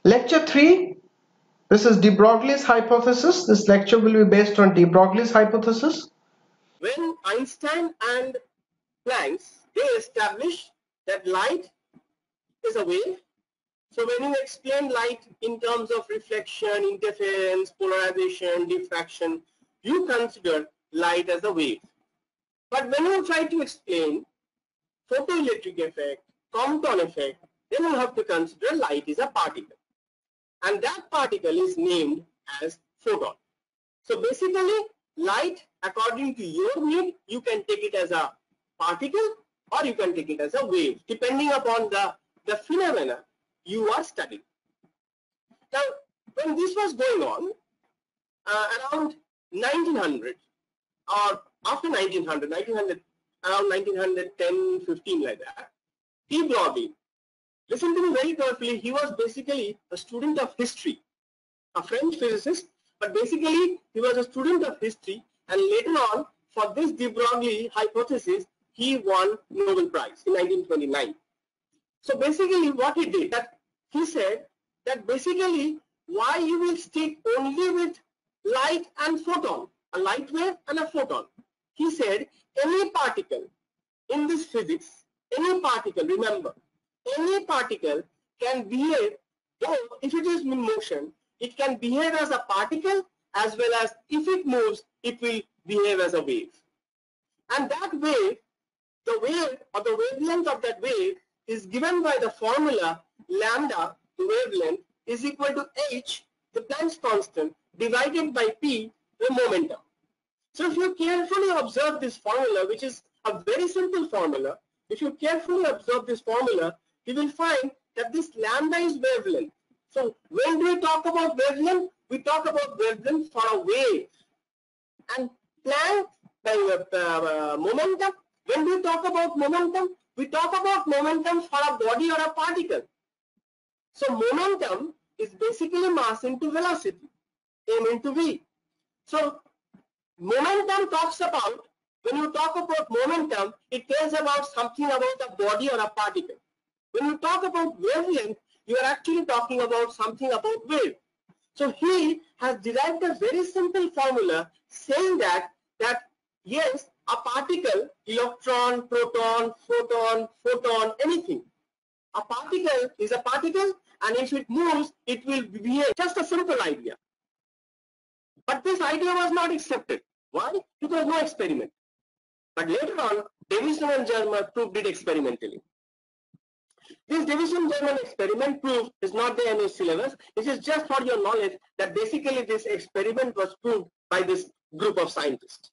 Lecture 3. This is de Broglie's hypothesis. This lecture will be based on de Broglie's hypothesis. When Einstein and Planck, they established that light is a wave. So when you explain light in terms of reflection, interference, polarization, diffraction, you consider light as a wave. But when you try to explain photoelectric effect, Compton effect, then you have to consider light is a particle. And that particle is named as photon. So basically, light, according to your need, you can take it as a particle or you can take it as a wave, depending upon the phenomena you are studying. Now, when this was going on, around 1900 or after 1900, around 1910, 15 like that, de Broglie, listen to me very carefully, he was basically a student of history, a French physicist, but basically he was a student of history, and later on, for this de Broglie hypothesis, he won Nobel Prize in 1929. So basically what he did, that he said that basically why you will stick only with light and photon, a light wave and a photon. He said any particle in this physics, any particle, remember, any particle can behave, though if it is in motion, it can behave as a particle as well as if it moves, it will behave as a wave. And that wave, the wave or the wavelength of that wave is given by the formula lambda, the wavelength, is equal to h, the Planck's constant, divided by p, the momentum. So if you carefully observe this formula, which is a very simple formula, if you carefully observe this formula, you will find that this lambda is wavelength. So when we talk about wavelength, we talk about wavelength for a wave. And Planck, momentum, when we talk about momentum, we talk about momentum for a body or a particle. So momentum is basically mass into velocity, m into v. So momentum talks about, when you talk about momentum, it tells about something about a body or a particle. When you talk about wavelength, you are actually talking about something about wave. So he has derived a very simple formula saying that yes, a particle, electron, proton, photon, anything. A particle is a particle, and if it moves, it will behave. Just a simple idea. But this idea was not accepted. Why? Because no experiment. But later on, Davison and Germer proved it experimentally. This Davison-Germer experiment proof is not there in your syllabus. It is just for your knowledge that basically this experiment was proved by this group of scientists.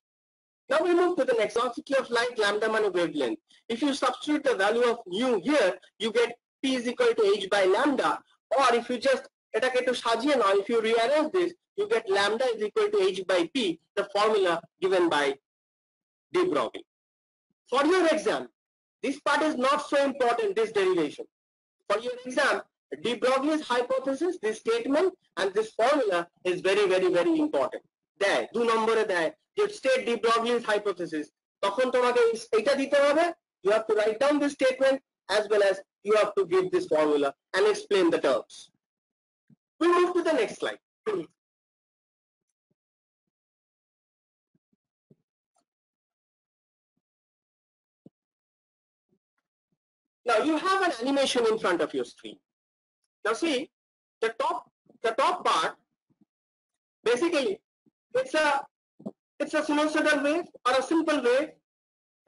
Now we move to the next. Velocity of light, lambda minus wavelength. If you substitute the value of mu here, you get p is equal to h by lambda. Or if you just if you rearrange this, you get lambda is equal to h by p, the formula given by de Broglie. For your exam, this part is not so important, this derivation. For your exam, de Broglie's hypothesis, this statement and this formula is very, very, very important. There, 2 নম্বরে দেয়, you state de Broglie's hypothesis. তখন তোমাকে এটা দিতে হবে, you have to write down this statement as well as you have to give this formula and explain the terms. We move to the next slide. Now you have an animation in front of your screen. Now see, the top part, basically, it's a sinusoidal wave or a simple wave.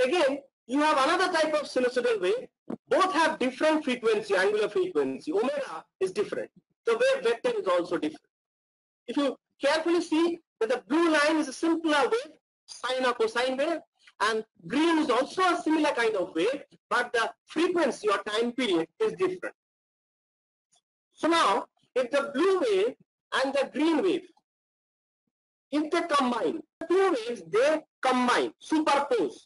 Again, you have another type of sinusoidal wave. Both have different frequency, angular frequency. Omega is different. The wave vector is also different. If you carefully see that the blue line is a simpler wave, sine or cosine wave, and green is also a similar kind of wave, but the frequency or time period is different. So now, if the blue wave and the green wave, if they combine, the two waves, they combine, superpose.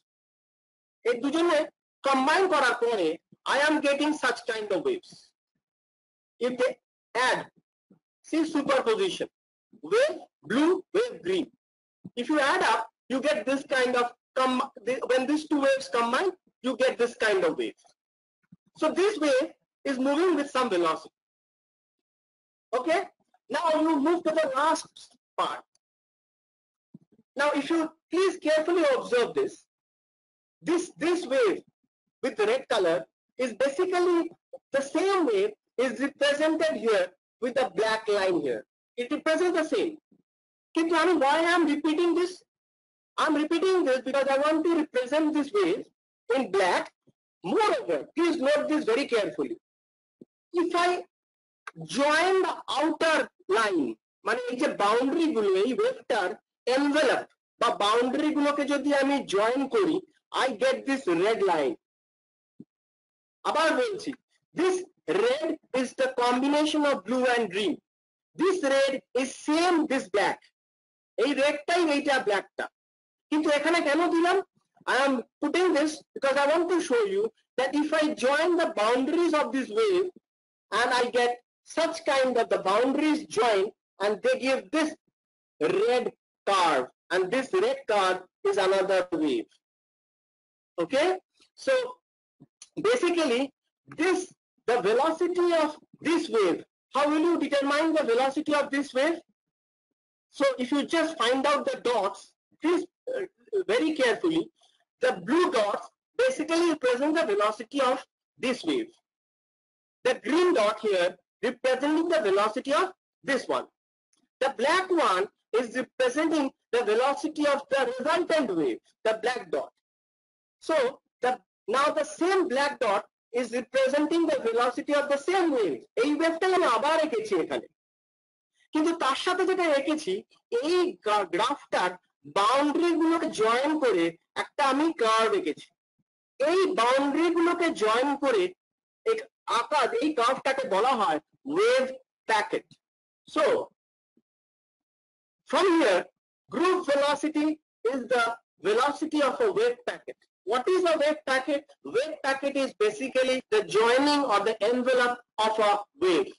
If দুজনে combine করার পরে, I am getting such kind of waves. If they add, see superposition, wave blue, wave green. If you add up, you get this kind of, when these two waves combine, you get this kind of wave. So this wave is moving with some velocity. Okay, now you move to the last part. Now if you please carefully observe this wave with the red color is basically the same wave is represented here with the black line here. It represents the same. Can you tell me why I am repeating this? I'm repeating this because I want to represent this wave in black. Moreover, please note this very carefully. If I join the outer line, মানে এই যে boundary গুলো এই ওয়েভটার envelope বা boundary গুলোকে যদি আমি join করি, I get this red line. আবার বলছি, this red is the combination of blue and green. This red is same this black. এই রেডটাই এইটা ব্ল্যাকটা, কিন্তু এখানে কেন দিলাম? I am putting this because I want to show you that if I join the boundaries of this wave and I get such kind of the boundaries join and they give this red curve, and this red curve is another wave. Okay, so basically the velocity of this wave, how will you determine the velocity of this wave? So if you just find out the dots, please very carefully, the blue dots basically represent the velocity of this wave. The green dot here representing the velocity of this one. The black one is representing the velocity of the resultant wave, the black dot. So now the same black dot is representing the velocity of the same wave. এই ওয়েভটাই আমি আবার এঁকেছি এখানে, কিন্তু তার সাথে যেটা রেখেছি এই গ্রাফটার বাউন্ডারি গুলোকে জয়েন করে একটা আমি কার্ভ এঁকেছি। এই বাউন্ডারি গুলোকে জয়েন করে আকার এই কার্ভটাকে বলা হয় wave packet. So from here group velocity is the velocity of a wave packet. What is a wave packet? Wave packet is basically the joining or the envelope of a wave.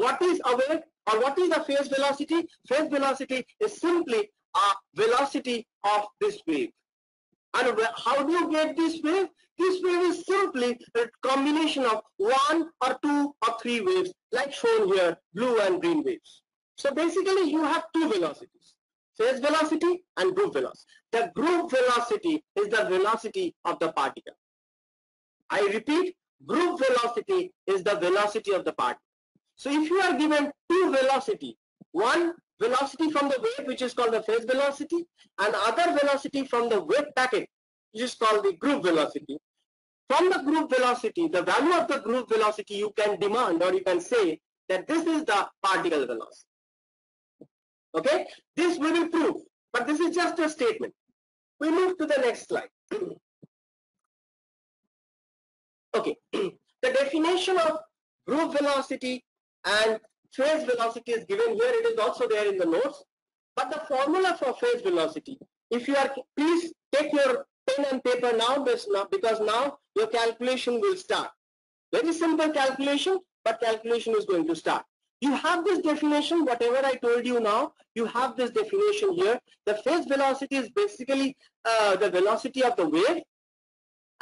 What is a wave? Or what is the phase velocity? Phase velocity is simply a velocity of this wave. And how do you get this wave? This wave is simply a combination of 1 or 2 or 3 waves, like shown here, blue and green waves. So basically you have two velocities, phase velocity and group velocity. The group velocity is the velocity of the particle. I repeat, group velocity is the velocity of the particle. So if you are given two velocity, one velocity from the wave which is called the phase velocity and other velocity from the wave packet which is called the group velocity. From the group velocity, the value of the group velocity you can demand or you can say that this is the particle velocity. Okay, this we will prove, but this is just a statement. We move to the next slide. Okay, the definition of group velocity and phase velocity is given here. It is also there in the notes, but the formula for phase velocity, if you are, please take your pen and paper now, because now your calculation will start. Very simple calculation, but calculation is going to start. You have this definition, whatever I told you now, you have this definition here. The phase velocity is basically the velocity of the wave,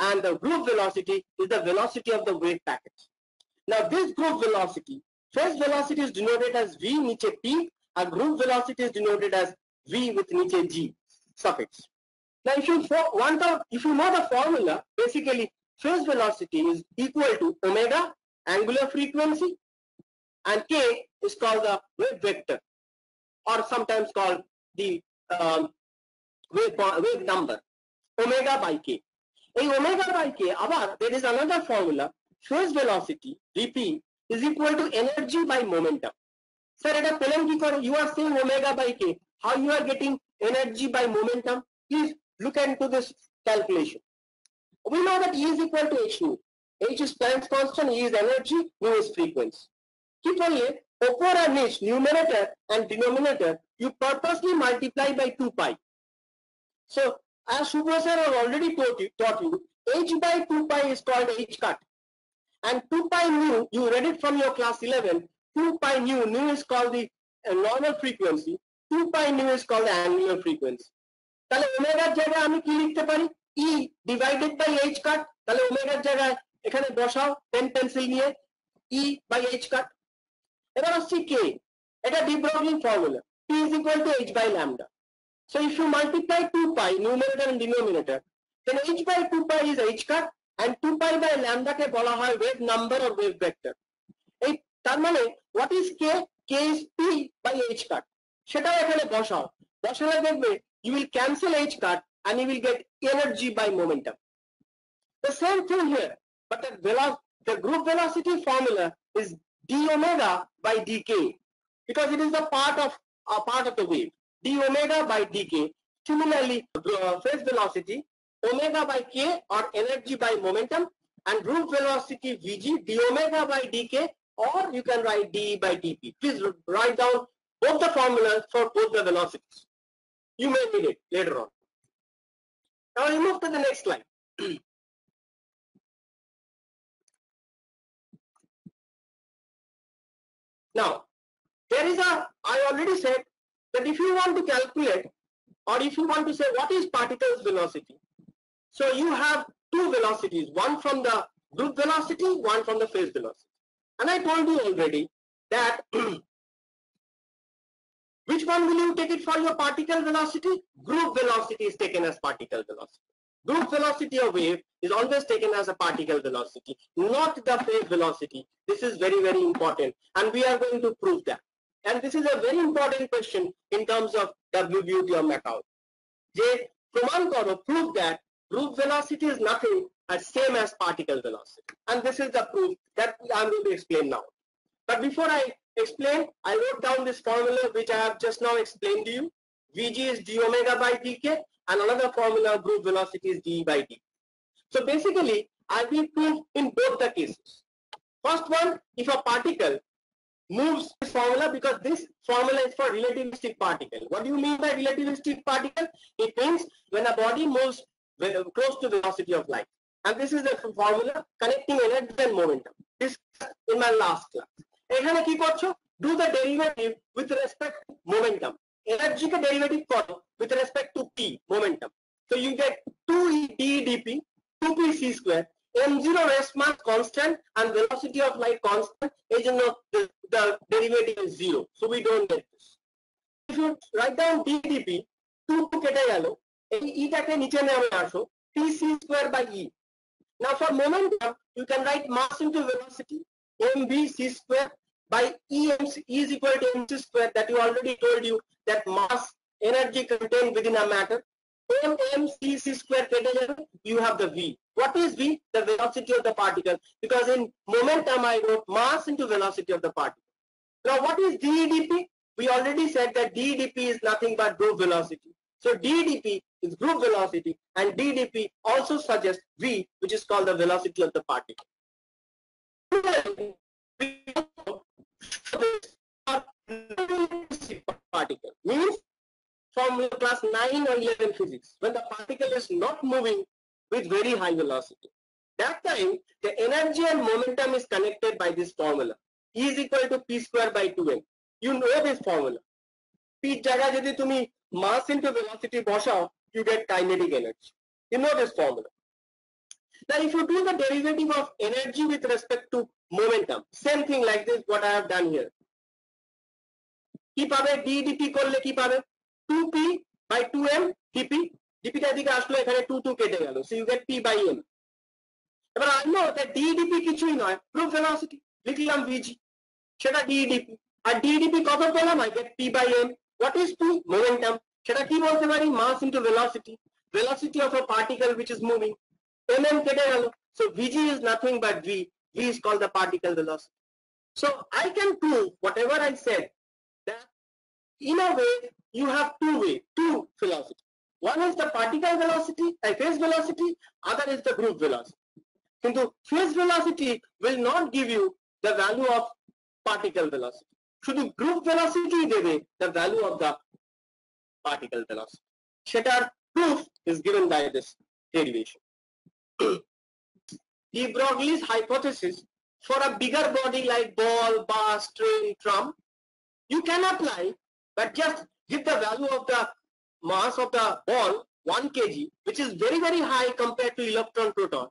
and the group velocity is the velocity of the wave packet. Now this group velocity, phase velocity is denoted as V niche P, and group velocity is denoted as V with niche G suffix. Now if you know the formula, basically phase velocity is equal to omega, angular frequency, and K is called the wave vector, or sometimes called the wave number, omega by K. A omega by K, there is another formula, phase velocity, Vp, is equal to energy by momentum. Sir, you are saying omega by K. How you are getting energy by momentum? Please look into this calculation. We know that E is equal to h nu. H is Planck's constant, E is energy, nu is frequency. Keep on here, upper and niche, numerator and denominator, you purposely multiply by 2 pi. So, as Subho sir has already taught you, h by 2 pi is called h cut. And 2 pi nu, you read it from your class 11, 2 pi nu is called the normal frequency, 2 pi nu is called the angular frequency. তাহলে ওমেগার জায়গায় আমি কি লিখতে পারি? E divided by h cut. তাহলে ওমেগার জায়গায় এখানে বসাও পেন পেন্সিল নিয়ে E by h cut. এবার আসছি k, এটা de Broglie formula, p is equal to h by lambda. So if you multiply 2 pi numerator and denominator, then h by 2 pi is h cut and 2 pi by lambda কে বলা হয় wave number or wave vector. এই তার মানে what is k? K is p by h cut. সেটাও এখানে বসাও, বসালে দেখবে you will cancel h cut and you will get energy by momentum. The same thing here, but the group velocity formula is d omega by dk because it is a part of the wave. D omega by dk. Similarly, phase velocity omega by k or energy by momentum, and group velocity vg d omega by dk, or you can write d by dp. Please write down both the formulas for both the velocities. You may need it later on. Now we move to the next slide. Now, there is I already said that if you want to calculate or if you want to say what is particles velocity, so you have two velocities, one from the group velocity, one from the phase velocity. And I told you already that which one will you take it for your particle velocity? Group velocity is taken as particle velocity. Group velocity of wave is always taken as a particle velocity, not the phase velocity. This is very, very important, and we are going to prove that. And this is a very important question in terms of WBUT or Macau. Prove that group velocity is nothing as same as particle velocity. And this is the proof that I'm going to explain now. But before I explain, I wrote down this formula which I have just now explained to you. Vg is d omega by dk, and another formula of group velocity is d by dt. So basically, I will prove in both the cases. First one, if a particle moves, this formula, because this formula is for relativistic particle. What do you mean by relativistic particle? It means when a body moves close to the velocity of light. And this is the formula connecting energy and momentum. This in my last class. এখানে কি করছো? Do the derivative with respect to momentum. Energy ka derivative করো with respect to p, momentum. So you get 2e d dp, 2p c square, m0 rest mass constant and velocity of light constant. The derivative is 0. So we don't get this. If you write down d dp, 2 কেটে গেল, এই e টাকে নিচে নেমে আসো, p c square by e. Now for momentum, you can write mass into velocity, mv c square by e is equal to mc square, that you already told you that mass energy contained within a matter. mc square you have the v. What is v? The velocity of the particle, because in momentum I wrote mass into velocity of the particle. Now what is d dp? We already said that d dp is nothing but group velocity. So d dp is group velocity, and d dp also suggests v, which is called the velocity of the particle. Particle means from class 9 or 11 physics, when the particle is not moving with very high velocity. That time the energy and momentum is connected by this formula. E is equal to p square by 2m. You know this formula. P jaga jodi tumi mass into velocity bosao, you get kinetic energy. You know this formula. Now if you do the derivative of energy with respect to momentum, same thing like this, what I have done here. কি পাবে? d dp করলে কি পাবে? 2p by 2m dp. dp টা দিকে আসলো, এখানে 2 কেটে গেল, so you get p by m. এবার I know that d dp কিছুই নয়, group velocity, লিখলাম vg, সেটা d dp, আর d dp কত পেলাম? I get p by m. What is p? Momentum. সেটা কি বলতে পারি? Mass into velocity, velocity of a particle which is moving. mm কেটে গেল, so vg is nothing but v. V is called the particle velocity. So I can prove whatever I said, that in a way you have two velocity. One is the particle velocity, phase velocity, other is the group velocity. Kintu phase velocity will not give you the value of particle velocity. Shudhu group velocity debe the value of the particle velocity. Shetar proof is given by this derivation. De Broglie's hypothesis for a bigger body like ball, bus, train, tram, you can apply, but just give the value of the mass of the ball 1 kg, which is very, very high compared to electron proton.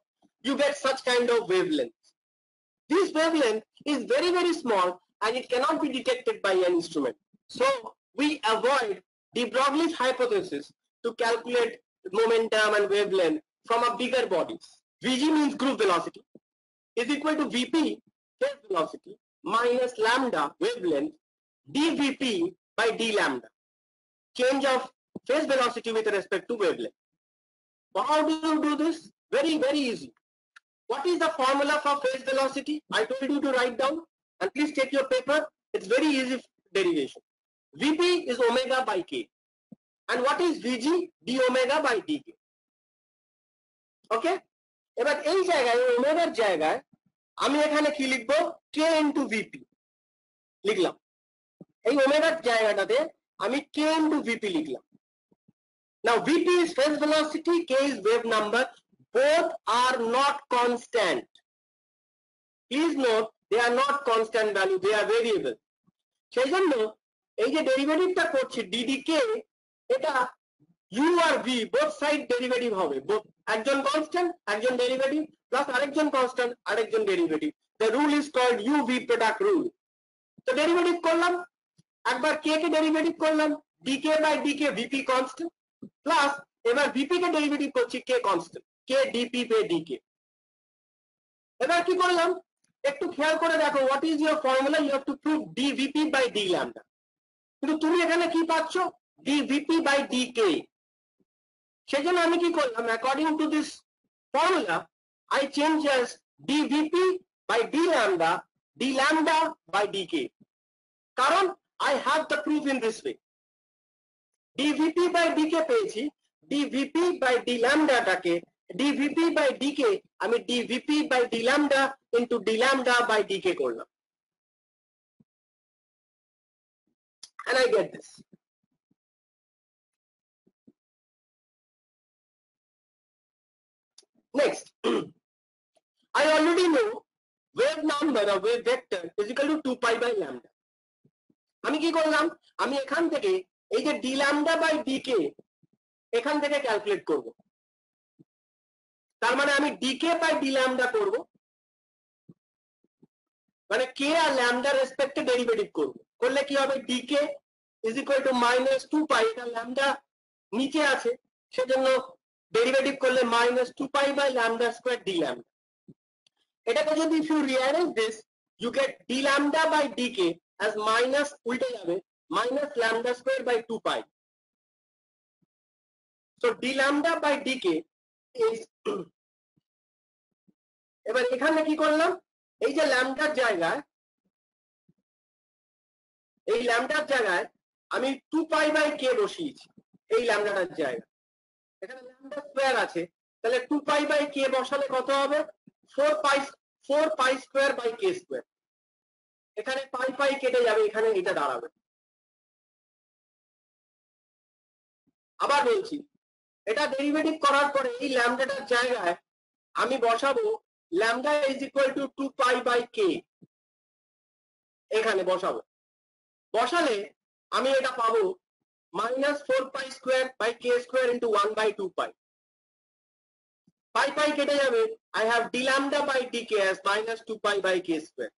You get such kind of wavelength. This wavelength is very, very small, and it cannot be detected by an instrument. So we avoid de Broglie's hypothesis to calculate momentum and wavelength from a bigger bodies. Vg means group velocity is equal to Vp phase velocity minus lambda wavelength dVp by d lambda, change of phase velocity with respect to wavelength. How do you do this? Very, very easy. What is the formula for phase velocity? I told you to write down, and please take your paper. It's very easy derivation. Vp is omega by k. And what is Vg? d omega by dk. Okay? এবার এই জায়গায় ওমেগার জায়গায় আমি এখানে কি লিখবো? k into vp লিখলাম। এই ওমেগার জায়গাটাতে আমি k into vp লিখলাম। Now vp is phase velocity, k is wave number. Both are not constant. Please note, they are not constant value, they are variable. সেই জন্য এই যে ডেরিভেটিভটা করছি ddk, এটা u আর v both side ডেরিভেটিভ হবে। একজন constant, একজন ডেরিভেটিভ, প্লাস আরেকজন কনস্ট্যান্ট, আরেকজন derivative. The rule is called uv product rule. তো ডেরিভেটিভ করলাম, একবার k কে ডেরিভেটিভ করলাম, dk by dk vp constant, plus এবার vp কে ডেরিভেটিভ করছি k constant, k dp by dk। এবার কি করলাম? একটু খেয়াল করে দেখো, what is your formula? You have to prove dvp by d lambda. কিন্তু তুমি এখানে কি পাচ্ছ? dvp by dk। সেজন্য আমি কি করলাম? According to this formula, I change as dvp by d lambda by dk. কারণ I have the proof in this way. dvp by dk পেয়েছি, dvp by d lambda টাকে dvp by dk আমি dvp by d lambda into d lambda by dk করলাম, and I get this. Next, I already know wave number or wave vector is equal to 2 pi by lambda. আমি কি করলাম? আমি এখান থেকে এই যে d lambda by dk এখান থেকে ক্যালকুলেট করব। তার মানে আমি dk by d lambda করব, মানে k আর lambda রেসপেক্টে ডেরিভেটিভ করব। করলে কি হবে? dk is equal to minus 2 pi, এটা lambda নিচে আছে, সেজন্য ডেরিভেটিভ করলে minus 2 pi by lambda square d lambda। এটাকে যদি if you rearrange this, you get d lambda by dk as minus, উল্টে যাবে, minus lambda square by 2 pi. So d lambda by dk is এবার এখানে কি করলাম? এই যে ল্যামডার জায়গায়, এই ল্যামডার জায়গায় আমি 2 pi by k বসিয়েছি। এই ল্যামডাটার জায়গায় এখানে ল্যামডা স্কয়ার আছে, তাহলে 2 pi by k বসালে কত হবে? 4 pi square by k square। এখানে পাই পাই কেটে যাবে, এখানে এটা দাঁড়াবে। আবার বলছি, এটা ডেরিভেটিভ করার পরে এই ল্যামডাটার জায়গায় আমি বসাবো lambda is equal to 2 pi by k, এখানে বসাবো। বসালে আমি এটা পাবো minus 4 pi square by k square into 1 by 2 pi। পাই পাই কেটে যাবে, I have d lambda by dk as minus 2 pi by k square।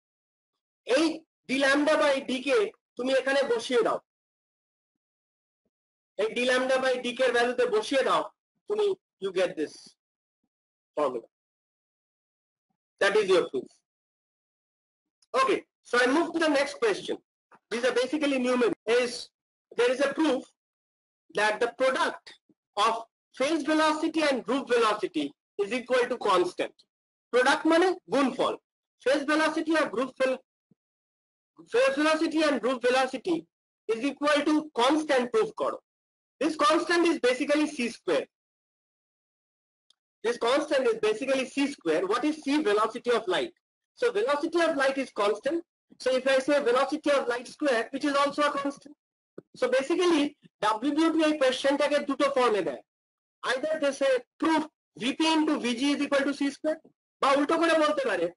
এই d lambda by dk তুমি এখানে বসিয়ে দাও, এই d lambda by dk এর ভ্যালুতে বসিয়ে দাও তুমি, you get this formula. That is your proof. Okay, so I move to the next question. These are basically numeric. There is a proof that the product of phase velocity and group velocity is equal to constant. Product মানে গুণফল। Phase velocity or phase velocity and group velocity is equal to constant proof করো। This constant is basically c square. This constant is basically c square. What is c? Velocity of light. So velocity of light is constant. So if I say velocity of light square, which is also a constant. So basically WBUT এই কোশ্চেনটাকে দুটো ফর্মে দেয়। Either they say proof Vp into Vg is equal to c square, বা উল্টো করে বলতে পারে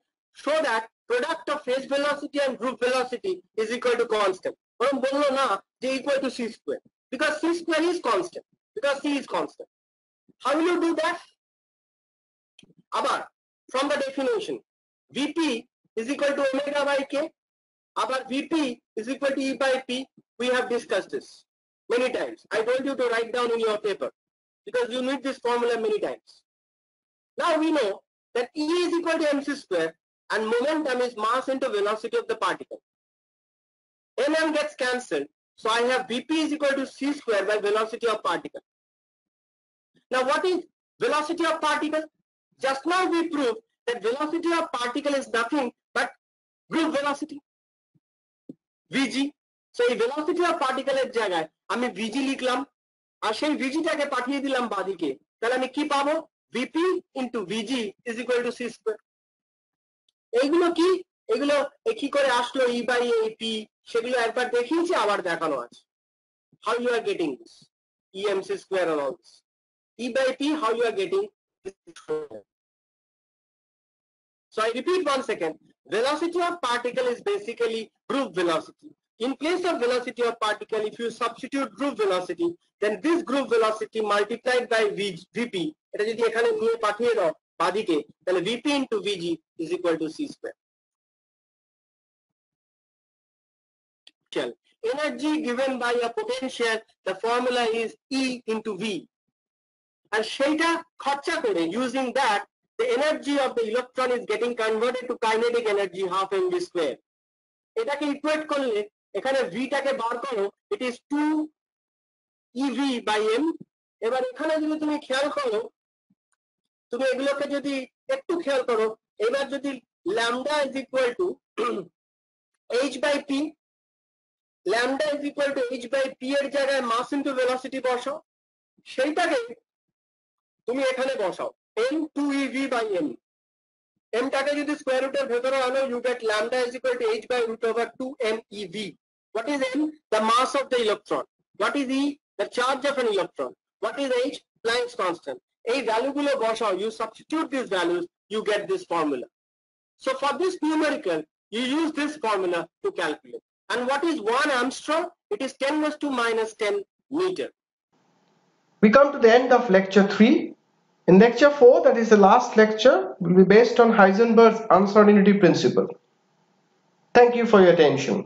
show that product of phase velocity and group velocity is equal to constant। বরং বললো না যে equal to c square, because c square is constant, because c is constant. How will you do that? আবার from the definition, Vp is equal to omega by k, Our Vp is equal to E by P. We have discussed this many times. I told you to write down in your paper because you need this formula many times. Now we know that E is equal to mc square and momentum is mass into velocity of the particle. Nm gets cancelled, so I have Vp is equal to c square by velocity of particle. Now what is velocity of particle? Just now we proved that velocity of particle is nothing but group velocity, Vg. So এই velocity of particle এর জায়গায় আমি Vg লিখলাম আর সেই Vg টাকে পাঠিয়ে দিলাম বাদিকে, তাহলে আমি কি পাবো? Vp into Vg is equal to c square. এইগুলো কি? এগুলো কি করে আসলো E by AP সেগুলো একবার দেখিয়েছি, আবার দেখানো আছে। How you are getting this EMC square and all this. E by P, how you are getting this. So I repeat once again, velocity of particle is basically group velocity. In place of velocity of particle, if you substitute group velocity, then this group velocity multiplied by Vp, এটা যদি এখানে নিয়ে পাঠিয়ে দাও বাদিকে, তাহলে Vp into Vg is equal to c square. Energy given by a potential, the formula is E into V. আর সেইটা খরচা করে, using that, the energy of the electron is getting converted to kinetic energy half mv square. এটাকে equate করলে এখানে v টাকে বার করো, it is 2 ev by m. এবার এখানে যদি তুমি খেয়াল করো, তুমি এগুলোকে যদি একটু খেয়াল করো, এবার যদি lambda is equal to h by p, lambda is equal to h by p এর জায়গায় mass into velocity বসাও, সেইটাকে তুমি এখানে বসাও m 2 ev by m. m টাকে যদি স্কয়ার রুটের ভেতরে আনো, you get lambda is equal to h by root over 2 m ev. What is m? The mass of the electron. What is e? The charge of an electron. What is h? Planck's constant. এই ভ্যালুগুলো বসাও, you substitute these values, you get this formula. So for this numerical, you use this formula to calculate. And what is 1 Armstrong? It is 10 raised to minus 10 meter. We come to the end of lecture 3. In lecture 4, that is the last lecture, will be based on Heisenberg's uncertainty principle. Thank you for your attention.